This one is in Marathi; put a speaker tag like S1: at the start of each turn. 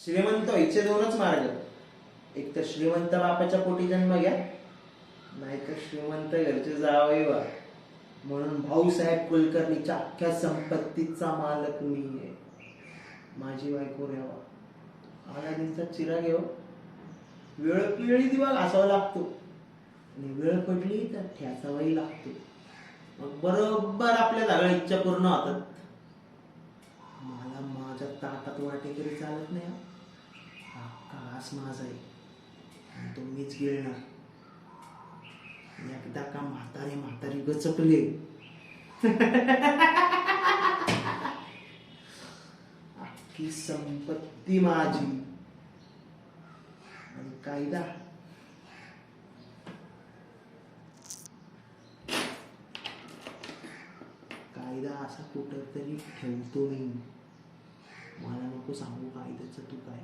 S1: श्रीमंत व्हायचे दोनच मार्ग, एक तर श्रीमंत बापाच्या पोटी जन्म घ्या, नाहीतर श्रीमंत घरचे जावई व्हा. म्हणून भाऊसाहेब कुलकर्णीच्या अख्ख्या संपत्तीचा मालक मी आहे. माझी बायको रेवा अलादीनचा चिराग घेऊ, वेळोवेळी दिवा घासावा लागतो आणि वेळ पडली तर ठ्यासावाही लागतो. मग बरोबर आपल्या सगळ्या इच्छा पूर्ण होतात. मला माझ्या ताटात वाटे तरी चालत नाही. हा घास माझा आहे आणि तो मीच गिळणार. एकदा का म्हातारी गचकले अख्खी संपत्ती माझी. आणि कायदा असा कुठंतरी ठेवतो मी. मला नको सांगू कायद्याचं तू काय.